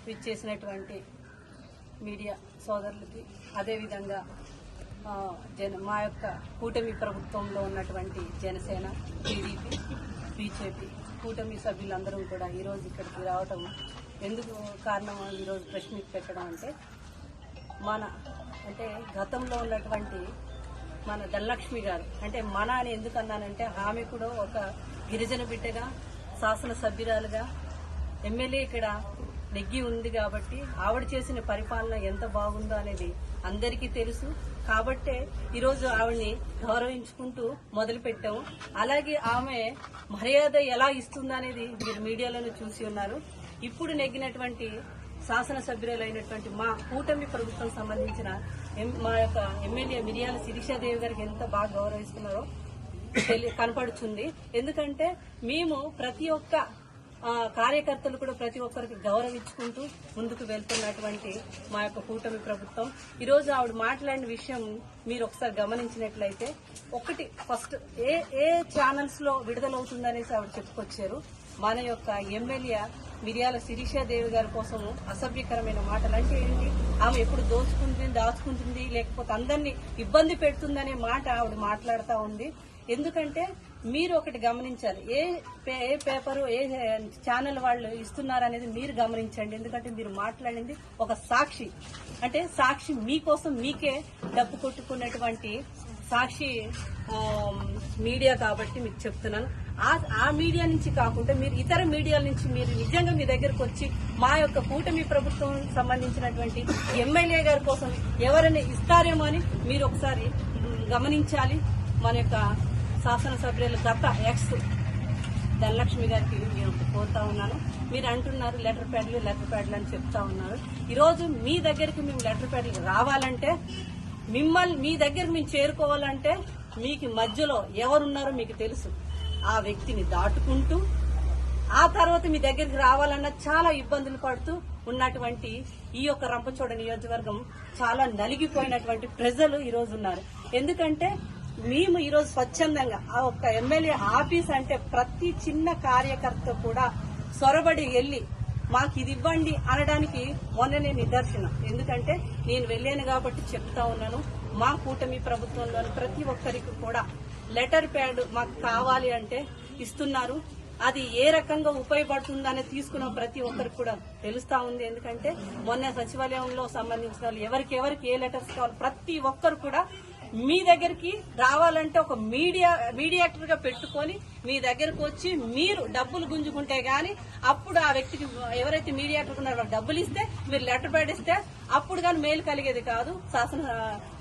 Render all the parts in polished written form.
విచ్చేసినటువంటి మీడియా సోదరులకి, అదేవిధంగా మా యొక్క కూటమి ప్రభుత్వంలో ఉన్నటువంటి జనసేన, టీడీపీ, బీజేపీ కూటమి సభ్యులందరూ కూడా ఈరోజు ఇక్కడికి రావటం ఎందుకు కారణం, ఈరోజు ప్రెస్ మీట్ పెట్టడం అంటే గతంలో ఉన్నటువంటి మన ధనలక్ష్మి గారు, అంటే మన అని ఎందుకు అన్నానంటే ఆమె కూడా ఒక గిరిజన బిడ్డగా, శాసనసభ్యురాలుగా, ఎమ్మెల్యే ఇక్కడ నెగ్గి ఉంది కాబట్టి ఆవిడ చేసిన పరిపాలన ఎంత బాగుందో అనేది అందరికీ తెలుసు. కాబట్టే ఈరోజు ఆవిడని గౌరవించుకుంటూ మొదలుపెట్టాము. అలాగే ఆమె మర్యాద ఎలా ఇస్తుందనేది మీరు మీడియాలోనే చూసి ఉన్నారు. ఇప్పుడు నెగ్గినటువంటి శాసనసభ్యులైనటువంటి మా కూటమి ప్రభుత్వం సంబంధించిన మా యొక్క ఎమ్మెల్యే మిరియాల శిరీషాదేవి గారికి ఎంత బాగా గౌరవిస్తున్నారో కనపడుతుంది. ఎందుకంటే మేము ప్రతి ఒక్క కార్యకర్తలు కూడా ప్రతి ఒక్కరికి గౌరవించుకుంటూ ముందుకు వెళ్తున్నటువంటి మా యొక్క కూటమి ప్రభుత్వం. ఈరోజు ఆవిడ మాట్లాడిన విషయం మీరు ఒకసారి గమనించినట్లయితే, ఒకటి ఫస్ట్ ఏ ఛానల్స్ లో విడుదలవుతుందనేసి ఆవిడ చెప్పుకొచ్చారు. మన యొక్క ఎమ్మెల్యే మిరియాల శిరీషాదేవి గారి కోసము అసభ్యకరమైన మాటలు అంటే ఏంటి, ఆమె ఎప్పుడు దాచుకుంటుంది లేకపోతే అందరినీ ఇబ్బంది పెడుతుందనే మాట ఆవిడ మాట్లాడుతూ ఉంది. ఎందుకంటే మీరు ఒకటి గమనించాలి, ఏ పేపరు ఏ ఛానల్ వాళ్ళు ఇస్తున్నారనేది మీరు గమనించండి. ఎందుకంటే మీరు మాట్లాడింది ఒక సాక్షి, అంటే సాక్షి మీకోసం మీకే డబ్బు కొట్టుకున్నటువంటి సాక్షి మీడియా కాబట్టి మీకు చెప్తున్నాను. ఆ మీడియా నుంచి కాకుండా మీరు ఇతర మీడియాల నుంచి మీరు నిజంగా మీ దగ్గరకు వచ్చి మా యొక్క కూటమి ప్రభుత్వం సంబంధించినటువంటి ఎమ్మెల్యే గారి కోసం ఎవరైనా ఇస్తారేమో అని మీరు ఒకసారి గమనించాలి. మన యొక్క శాసనసభ్యులు గత ఎక్స్ ధనలక్ష్మి గారికి నేను కోరుతా ఉన్నాను. మీరు అంటున్నారు లెటర్ ప్యాడ్లు అని చెప్తా ఉన్నారు. ఈరోజు మీ దగ్గరికి మేము లెటర్ ప్యాడ్లు రావాలంటే, మీ దగ్గరికి మేము చేరుకోవాలంటే మీకు మధ్యలో ఎవరున్నారో మీకు తెలుసు. ఆ వ్యక్తిని దాటుకుంటూ ఆ తర్వాత మీ దగ్గరికి రావాలన్నా చాలా ఇబ్బందులు పడుతూ ఉన్నటువంటి ఈ యొక్క రంపచోడ నియోజకవర్గం చాలా నలిగిపోయినటువంటి ప్రజలు ఈరోజు ఉన్నారు. ఎందుకంటే మేము ఈరోజు స్వచ్ఛందంగా ఆ ఒక్క ఎమ్మెల్యే ఆఫీస్ అంటే ప్రతి చిన్న కార్యకర్త కూడా సొరబడి వెళ్లి మాకు ఇది ఇవ్వండి అనడానికి మొన్ననే నిదర్శనం. ఎందుకంటే నేను వెళ్ళాను కాబట్టి చెప్తా ఉన్నాను, మా కూటమి ప్రభుత్వంలోని ప్రతి ఒక్కరికి కూడా లెటర్ ప్యాడ్ మాకు కావాలి అంటే ఇస్తున్నారు. అది ఏ రకంగా ఉపయోగపడుతుందనే తీసుకున్న ప్రతి ఒక్కరికి కూడా తెలుస్తా ఉంది. ఎందుకంటే మొన్న సచివాలయంలో సంబంధించిన వాళ్ళు ఎవరికి ఏ లెటర్స్ కావాలి ప్రతి ఒక్కరు కూడా మీ దగ్గరికి రావాలంటే ఒక మీడియేటర్ గా పెట్టుకొని మీ దగ్గరకు వచ్చి మీరు డబ్బులు గుంజుకుంటే గానీ అప్పుడు ఆ వ్యక్తికి ఎవరైతే మీడియేటర్ ఉన్నారో డబ్బులు ఇస్తే మీరు లెటర్ ప్యాడ్ ఇస్తే అప్పుడు కానీ మేలు కలిగేది కాదు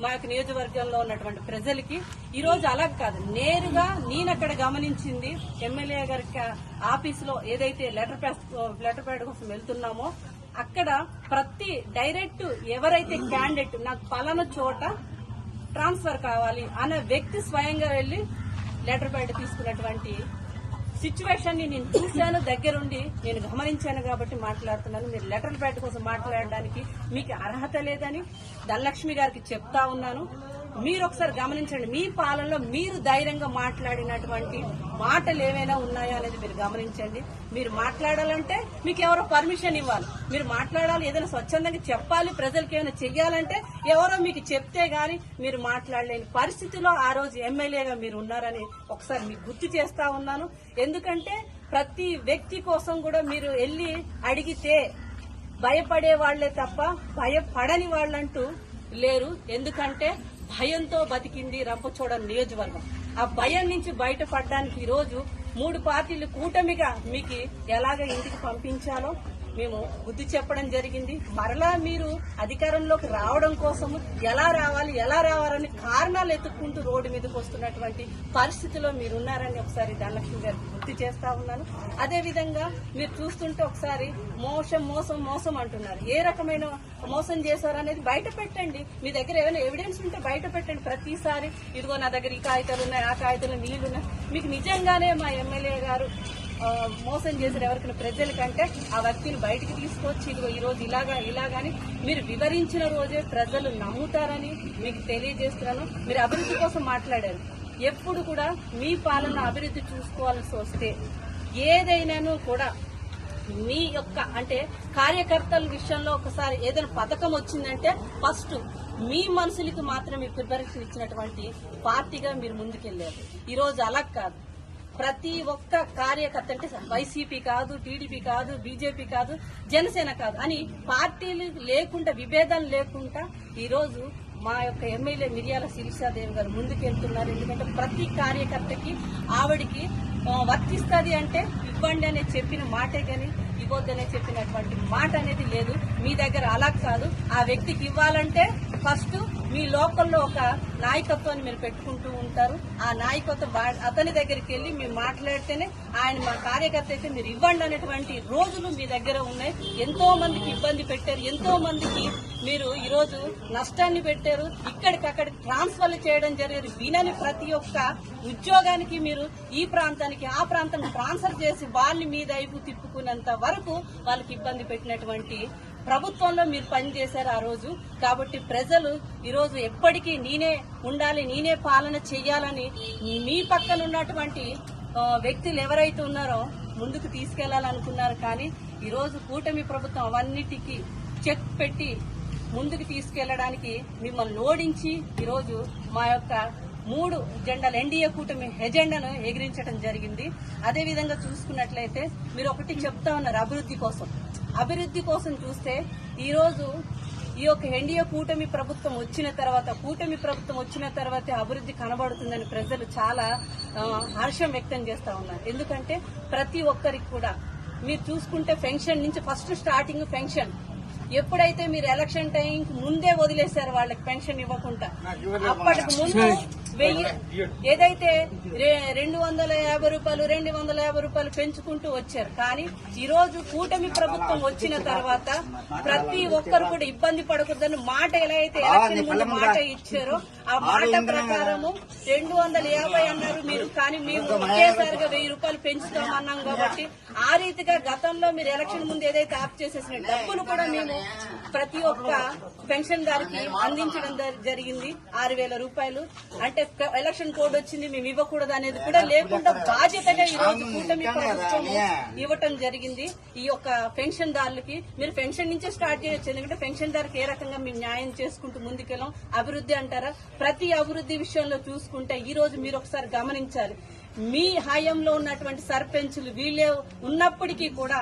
మా యొక్క నియోజకవర్గంలో ఉన్నటువంటి ప్రజలకి. ఈ రోజు అలా కాదు, నేరుగా నేనక్కడ గమనించింది ఎమ్మెల్యే గారి ఆఫీసులో ఏదైతే లెటర్ ప్యాడ్ కోసం వెళ్తున్నామో అక్కడ ప్రతి డైరెక్ట్ ఎవరైతే క్యాండిడేట్ నాకు పలానా చోట ట్రాన్స్ఫర్ కావాలి అనే వ్యక్తి స్వయంగా వెళ్లి లెటర్ ప్యాడ్ తీసుకున్నటువంటి సిచ్యువేషన్ ని నేను చూశాను, దగ్గరుండి నేను గమనించాను కాబట్టి మాట్లాడుతున్నాను. మీరు లెటర్ ప్యాడ్ కోసం మాట్లాడడానికి మీకు అర్హత లేదని ధనలక్ష్మి గారికి చెప్తా ఉన్నాను. మీరు ఒకసారి గమనించండి, మీ పాలనలో మీరు ధైర్యంగా మాట్లాడినటువంటి మాటలు ఏమైనా ఉన్నాయా అనేది మీరు గమనించండి. మీరు మాట్లాడాలంటే మీకు ఎవరో పర్మిషన్ ఇవ్వాలి, మీరు మాట్లాడాలి, ఏదైనా స్వచ్ఛందంగా చెప్పాలి, ప్రజలకు ఏమైనా చెయ్యాలంటే ఎవరో మీకు చెప్తే గాని మీరు మాట్లాడలేని పరిస్థితిలో ఆ రోజు ఎమ్మెల్యేగా మీరు ఉన్నారని ఒకసారి మీకు గుర్తు చేస్తా ఉన్నాను. ఎందుకంటే ప్రతి వ్యక్తి కోసం కూడా మీరు వెళ్లి అడిగితే భయపడే వాళ్లే తప్ప భయపడని వాళ్ళంటూ లేరు. ఎందుకంటే భయంతో బతికింది రంపచోడ నియోజకవర్గం. ఆ భయం నుంచి బయటపడడానికి ఈ రోజు 3 పార్టీలు కూటమిగా మీకు ఎలాగ ఇంటికి పంపించాలో మేము బుద్ధి చెప్పడం జరిగింది. మరలా మీరు అధికారంలోకి రావడం కోసము ఎలా రావాలని కారణాలు ఎత్తుక్కుంటూ రోడ్డు మీదకి వస్తున్నటువంటి పరిస్థితిలో మీరున్నారని ఒకసారి ధనలక్ష్మి గారికి గుర్తు చేస్తా ఉన్నాను. అదేవిధంగా మీరు చూస్తుంటే ఒకసారి మోసం అంటున్నారు. ఏ రకమైన మోసం చేశారనేది బయట పెట్టండి. మీ దగ్గర ఏమైనా ఎవిడెన్స్ ఉంటే బయట పెట్టండి. ప్రతిసారి ఇదిగో నా దగ్గర ఈ కాగితాలు ఉన్నాయి, ఆ కాగితాలు నీళ్లున్నాయి. మీకు నిజంగానే మా ఎమ్మెల్యే గారు మోసం చేసిన ఎవరికైనా ప్రజలకంటే ఆ వ్యక్తిని బయటికి తీసుకొచ్చి ఇదిగో ఈ రోజు ఇలాగాని మీరు వివరించిన రోజే ప్రజలు నమ్ముతారని మీకు తెలియజేస్తున్నాను. మీరు అభివృద్ధి కోసం మాట్లాడారు. ఎప్పుడు కూడా మీ పాలన అభివృద్ధి చూసుకోవాల్సి వస్తే ఏదైనాను కూడా మీ యొక్క అంటే కార్యకర్తల విషయంలో ఒకసారి ఏదైనా పథకం వచ్చిందంటే ఫస్ట్ మీ మనుషులకి మాత్రమే ప్రిపరేషన్ ఇచ్చినటువంటి పార్టీగా మీరు ముందుకెళ్లారు. ఈ రోజు అలా కాదు. ప్రతి ఒక్క కార్యకర్త అంటే వైసీపీ కాదు, టీడీపీ కాదు, బీజేపీ కాదు, జనసేన కాదు అని పార్టీలు లేకుండా విభేదాలు లేకుండా ఈ రోజు మా యొక్క ఎమ్మెల్యే మిర్యాల శిరీషాదేవి గారు ముందుకెళ్తున్నారు. ఎందుకంటే ప్రతి కార్యకర్తకి ఆవిడికి వర్తిస్తుంది అంటే ఇవ్వండి అనే చెప్పిన మాటే గాని ఇవ్వద్దనే చెప్పినటువంటి మాట అనేది లేదు. మీ దగ్గర అలా కాదు. ఆ వ్యక్తికి ఇవ్వాలంటే ఫస్ట్ మీ లోకల్లో ఒక నాయకత్వాన్ని మీరు పెట్టుకుంటూ ఉంటారు. ఆ నాయకత్వం అతని దగ్గరికి వెళ్లి మీరు మాట్లాడితేనే ఆయన మా కార్యకర్త అయితే మీరు ఇవ్వండి అనేటువంటి రోజులు మీ దగ్గర ఉన్నాయి. ఎంతో మందికి ఇబ్బంది పెట్టారు, ఎంతో మందికి మీరు ఈ రోజు నష్టాన్ని పెట్టారు. ఇక్కడికక్కడికి ట్రాన్స్ఫర్లు చేయడం జరిగింది. వినని ప్రతి ఒక్క ఉద్యోగానికి మీరు ఈ ప్రాంతానికి ఆ ప్రాంతానికి ట్రాన్స్ఫర్ చేసి వాళ్ళని మీ వైపు తిప్పుకున్నంత వరకు వాళ్ళకి ఇబ్బంది పెట్టినటువంటి ప్రభుత్వంలో మీరు పనిచేశారు ఆ రోజు. కాబట్టి ప్రజలు ఈ రోజు ఎప్పటికీ నేనే ఉండాలి, నేనే పాలన చెయ్యాలని మీ పక్కన ఉన్నటువంటి వ్యక్తులు ఎవరైతే ఉన్నారో ముందుకు తీసుకెళ్లాలనుకున్నారు. కానీ ఈ రోజు కూటమి ప్రభుత్వం అవన్నిటికీ చెక్ పెట్టి ముందుకు తీసుకెళ్లడానికి మిమ్మల్ని ఓడించి ఈరోజు మా యొక్క 3 జెండాలు ఎన్డీఏ కూటమి ఎజెండాను ఎగిరించడం జరిగింది. అదేవిధంగా చూసుకున్నట్లయితే మీరు ఒకటి చెప్తా ఉన్నారు అభివృద్ధి కోసం చూస్తే ఈ రోజు ఈ యొక్క ఎన్డీఏ కూటమి ప్రభుత్వం వచ్చిన తర్వాత అభివృద్ధి కనబడుతుందని ప్రజలు చాలా హర్షం వ్యక్తం చేస్తా ఉన్నారు. ఎందుకంటే ప్రతి ఒక్కరికి కూడా మీరు చూసుకుంటే పెన్షన్ నుంచి ఫస్ట్ స్టార్టింగ్ పెన్షన్ ఎప్పుడైతే మీరు ఎలక్షన్ టైంకి ముందే వదిలేశారు వాళ్ళకి పెన్షన్ ఇవ్వకుండా, అప్పటికి ముందు 1000 ఏదైతే 250 రూపాయలు 250 రూపాయలు పెంచుకుంటూ వచ్చారు. కానీ ఈ రోజు కూటమి ప్రభుత్వం వచ్చిన తర్వాత ప్రతి ఒక్కరు కూడా ఇబ్బంది పడకూడదని మాట ఎలా అయితే ఎలక్షన్ ముందు మాట ఇచ్చారో ఆ మాట ప్రకారము 250 అన్నారు మీరు. కానీ మేము ఒకేసారిగా 1000 రూపాయలు పెంచుతామన్నాం. కాబట్టి ఆ రీతిగా గతంలో మీరు ఎలక్షన్ ముందు ఏదైతే ఆప్ చేసేసిన డబ్బులు కూడా మేము ప్రతి ఒక్క పెన్షన్ దారికి అందించడం జరిగింది. 6000 రూపాయలు అంటే ఎలక్షన్ కోడ్ వచ్చింది మేము ఇవ్వకూడదు అనేది కూడా లేకుండా బాధ్యతగా ఈ రోజు కూటమి ప్రభుత్వం ఇవ్వటం జరిగింది. ఈ యొక్క పెన్షన్ దారులకి మీరు పెన్షన్ నుంచే స్టార్ట్ చేయొచ్చు. ఎందుకంటే పెన్షన్ దారికి ఏ రకంగా మేము న్యాయం చేసుకుంటూ ముందుకెళ్ళాం. అభివృద్ధి అంటారా, ప్రతి అభివృద్ధి విషయంలో చూసుకుంటే ఈ రోజు మీరు ఒకసారి గమనించాలి. మీ హయాంలో ఉన్నటువంటి సర్పంచులు వీళ్ళే ఉన్నప్పటికీ కూడా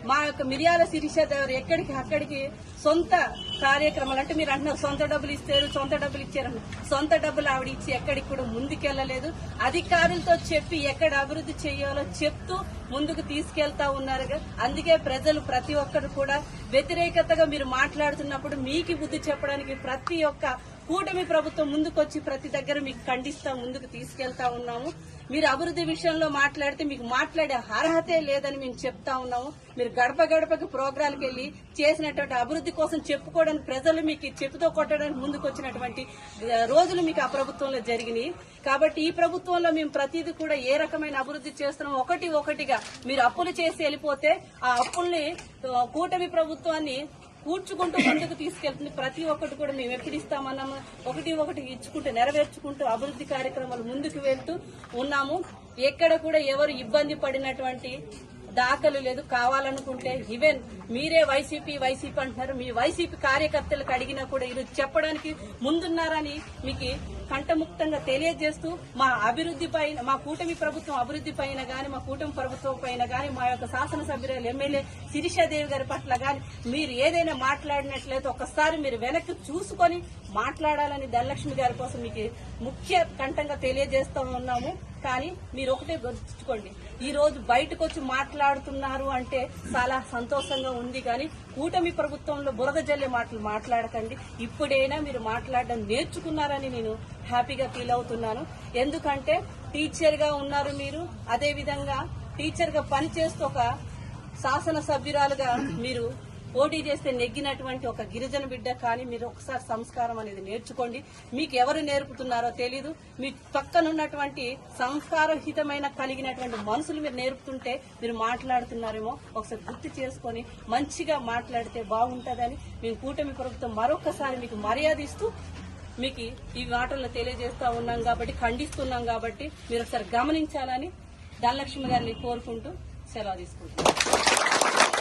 మా యొక్క మిర్యాల శిరీషాదేవి ఎక్కడికి అక్కడికి సొంత కార్యక్రమాలు అంటే మీరు అంటున్నారు సొంత డబ్బులు ఇస్తారు, సొంత డబ్బులు ఇచ్చారు. సొంత డబ్బులు ఆవిడ ఇచ్చి ఎక్కడికి కూడా ముందుకెళ్లలేదు. అధికారులతో చెప్పి ఎక్కడ అభివృద్ధి చేయాలో చెప్తూ ముందుకు తీసుకెళ్తా ఉన్నారు. అందుకే ప్రజలు ప్రతి ఒక్కరు కూడా వ్యతిరేకతగా మీరు మాట్లాడుతున్నప్పుడు మీకు బుద్ధి చెప్పడానికి ప్రతి ఒక్క కూటమి ప్రభుత్వం ముందుకొచ్చి ప్రతి దగ్గర మీకు ఖండిస్తా ముందుకు తీసుకెళ్తా ఉన్నాము. మీరు అభివృద్ధి విషయంలో మాట్లాడితే మీకు మాట్లాడే అర్హతే లేదని మేము చెప్తా ఉన్నాము. మీరు గడప గడపకి ప్రోగ్రాంకి వెళ్లి చేసినటువంటి అభివృద్ధి కోసం చెప్పుకోవడానికి ప్రజలు మీకు చెప్పుతో కొట్టడానికి ముందుకు వచ్చినటువంటి రోజులు మీకు ఆ ప్రభుత్వంలో జరిగినాయి. కాబట్టి ఈ ప్రభుత్వంలో మేము ప్రతిదీ కూడా ఏ రకమైన అభివృద్ధి చేస్తున్నాం ఒకటిగా మీరు అప్పులు చేసి వెళ్ళిపోతే ఆ అప్పుల్ని కూటమి ప్రభుత్వాన్ని కూర్చుకుంటూ ముందుకు తీసుకెళ్తుంది. ప్రతి ఒక్కటి కూడా మేము ఎప్పుడు ఇస్తామన్నాము ఒకటి ఇచ్చుకుంటూ నెరవేర్చుకుంటూ అభివృద్ధి కార్యక్రమాలు ముందుకు వెళ్తూ ఉన్నాము. ఎక్కడ కూడా ఎవరు ఇబ్బంది పడినటువంటి దాఖలు లేదు. కావాలనుకుంటే ఈవెన్ మీరే వైసీపీ అంటున్నారు. మీ వైసీపీ కార్యకర్తలకు అడిగినా కూడా ఈరోజు చెప్పడానికి ముందున్నారని మీకు కంఠముక్తంగా తెలియజేస్తూ మా అభివృద్ధి పైన మా కూటమి ప్రభుత్వం అభివృద్ధి పైన గాని మా కూటమి ప్రభుత్వం పైన గాని మా యొక్క శాసనసభ్యురాలు ఎమ్మెల్యే శిరీషాదేవి గారి పట్ల గాని మీరు ఏదైనా మాట్లాడినట్లయితే ఒకసారి మీరు వెనక్కి చూసుకొని మాట్లాడాలని ధనలక్ష్మి గారి కోసం మీకు ముఖ్య కంఠంగా తెలియజేస్తూ ఉన్నాము. కానీ మీరు ఒకటే గుర్తుంచుకోండి, ఈ రోజు బయటకు వచ్చి మాట్లాడుతున్నారు అంటే చాలా సంతోషంగా ఉంది. కానీ కూటమి ప్రభుత్వంలో బురద జల్లే మాటలు మాట్లాడకండి. ఇప్పుడైనా మీరు మాట్లాడడం నేర్చుకున్నారని నేను హ్యాపీగా ఫీల్ అవుతున్నాను. ఎందుకంటే టీచర్ గా ఉన్నారు మీరు, అదేవిధంగా టీచర్ గా పనిచేస్తూ ఒక శాసనసభ్యురాలుగా మీరు పోటీ చేస్తే నెగ్గినటువంటి ఒక గిరిజన బిడ్డ. కానీ మీరు ఒకసారి సంస్కారం అనేది నేర్చుకోండి. మీకు ఎవరు నేర్పుతున్నారో తెలీదు. మీ పక్కనున్నటువంటి సంస్కారహితమైన కలిగినటువంటి మనుషులు మీరు నేర్పుతుంటే మీరు మాట్లాడుతున్నారేమో ఒకసారి గుర్తు చేసుకొని మంచిగా మాట్లాడితే బాగుంటుందని మేము కూటమి ప్రభుత్వం మరొకసారి మీకు మర్యాద ఇస్తూ మీకు ఈ మాటల్లో తెలియజేస్తా ఉన్నాం. కాబట్టి ఖండిస్తున్నాం. కాబట్టి మీరు ఒకసారి గమనించాలని ధనలక్ష్మి గారిని కోరుకుంటూ సెలవు తీసుకుంటున్నాం.